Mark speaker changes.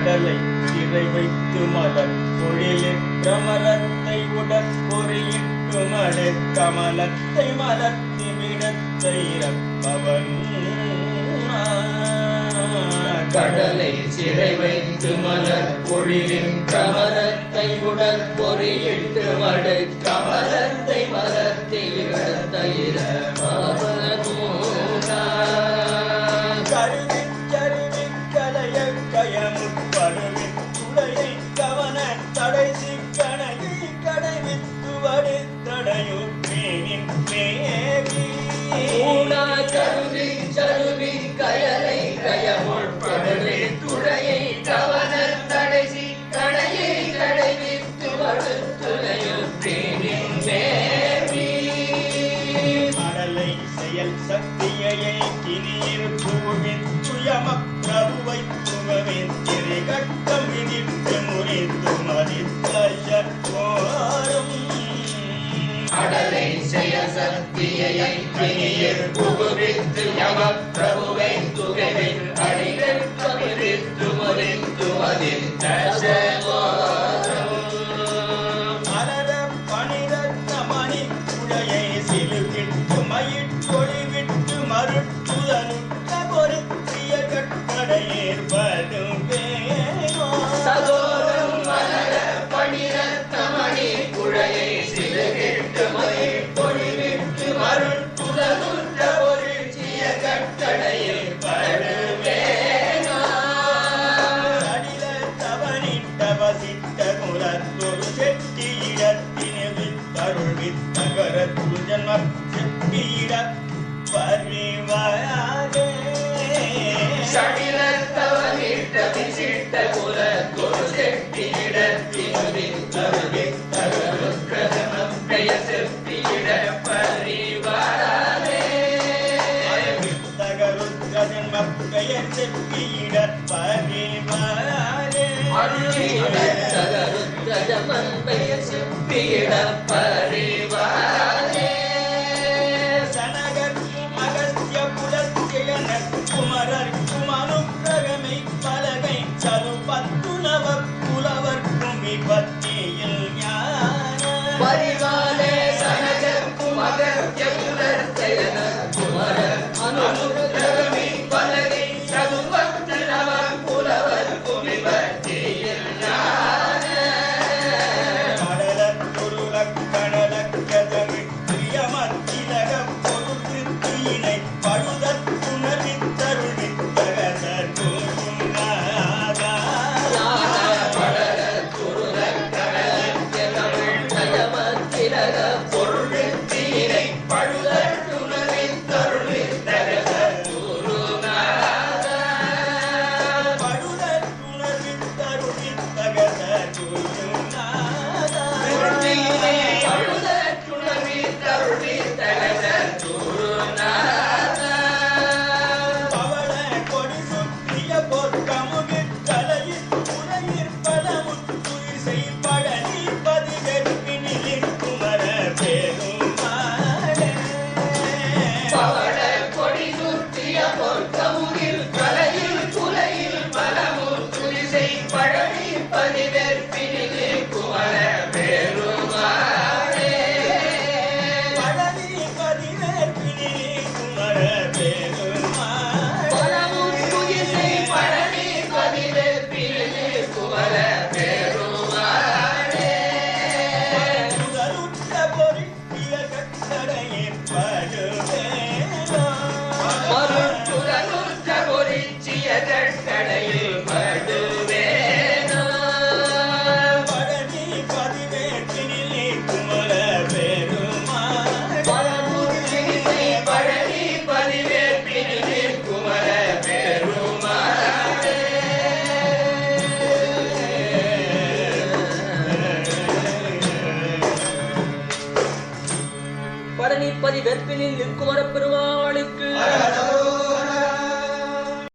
Speaker 1: கடலை சிறை வைத்து மலர் பொழிலில் பிரமரத்தை உடற் பொறியிட்டு மடு கமலத்தை மலர்த்தி விடத்தை ரப்பவன்
Speaker 2: கடலை சிறை வைத்து மலர் பொழிலின் கமலத்தை உடற் பொறியிட்டு மடு கமலத்தை மலர்த்தி விடத்தை ரப்பவன்
Speaker 1: கருவி கருவி கலைய கயமுற்படுவி துளையை கவன தடைசி கணையை கடைவித்து வடு தடையுர் மேனின் மேவி
Speaker 2: கருவி கருவி கயலை கயமுற்படுவி துளையை கவன தடைசி கணையை கடைவித்து வடு துளையுர் மேனின் மேவி
Speaker 1: கடலை செயல் சக்தியை கினியில் பூவின் சுயம பிரபுவை துகவின் திரிகட்டம் விதித்து முறித்து மதித்தோரும்
Speaker 2: கடலை செயல் சக்தியை கினியில் புகுவித்து யம பிரபுவை துகவின் அடிகட்டம் விதித்து முறித்து
Speaker 1: அலர பனிரத்ன மணி குழையை சிலுவிட்டு மயிற்றொளி விட்டு மருட்டுதனுட்ட பொருத்திய கட்டடையேற்படும்
Speaker 2: சகோதரம் மலர பனிரத்தமணி குழையை சிலுகிட்டு மயிர் பொழிவிட்டு மருட்டுதனுட்ட பொருத்திய கட்டடையில் படுவேனோ
Speaker 1: அடில தவனிட்ட வசித்த குலத்தொரு செட்டியிடத்தினது தருள் வித்தகரத்து ஜன்ம செட்டியிட பரிவாயாதே
Speaker 2: சடிலத்தவனிட்ட விசிட்ட குலத்தொரு செட்டியிடத்தினுதின் தருவித்தகருக்கதமம் பெய செப்பியிட பரிவாராதே
Speaker 1: வித்தகருத்த ஜன்ம பெயர் செட்டியிட பரிவாயாதே
Speaker 2: அருளித்தகருத்தஜமம் பெய செப்பியிட பரிவாராதே
Speaker 1: சனகர் அகஸ்திய புலத்தியன குமரர் குமனுக்கிரகமை பலகை சருபத்துணவ புலவர் குமிபத்தியில் ஞான
Speaker 2: பரிவாலே சனகர்க்கும் அகத்தியகுலர்த்தயன குமர அனுமுத்திரகமை பலகை சதுபத்து நவ புலவர் குமிபத்தியில் ஞான
Speaker 1: கடலர் பொருளக் கடலக்கதமிழ் பிரியமத்திலக பொருள் திருத்தியினை பழுதற் புணர்வித்தருள் வித்தகசர் கூறுநாதா
Speaker 2: படல துருளக் கடலக்கிய தமிழ் நயமத்திலக பொருள் தீனை பழுதற்றுணரின் தருளின் தகத குருநாதா
Speaker 1: பழுதற் புணர்வித்தருள் வித்தகசர் கூறுநாதா
Speaker 2: திருத்தீனை பழுதற்றுணரின் தருளின் தகத குருநாதா
Speaker 1: பவள கொடி சுற்றிய பொற்கமுகிற் கலையில் உரையிற் பலமுத்துயிசை பழனி பதிகற்பினிலின் குமர பெருமாளே.
Speaker 2: பவள கொடி சுற்றிய பொற்கமுகில் கலையில் குலையில் பலமும் துரிசை பழனி பதிவெற்பினிலே குமர பெருமாளே
Speaker 1: பழனி பதிகற்பினிலின் குமர பெருமாளே.
Speaker 2: பலமும் துரிசை பழனி பதிவெற்பினிலே குமர பெருமாளே
Speaker 1: முதலுற்ற பொருட்டிய கட்டளையிற் படுவேனோ.
Speaker 2: மருட்டுலனுற்ற பொறிச்சிய கட்டளையில் படுவேனோ
Speaker 1: பழனி பதிவேற்றினிலே குமர பெருமாளே.
Speaker 2: பலமும் துரிசை பழனி பதிவெற்பினிலே குமர பெருமாளே பழனி பதிவெற்பினில் நிற்குமர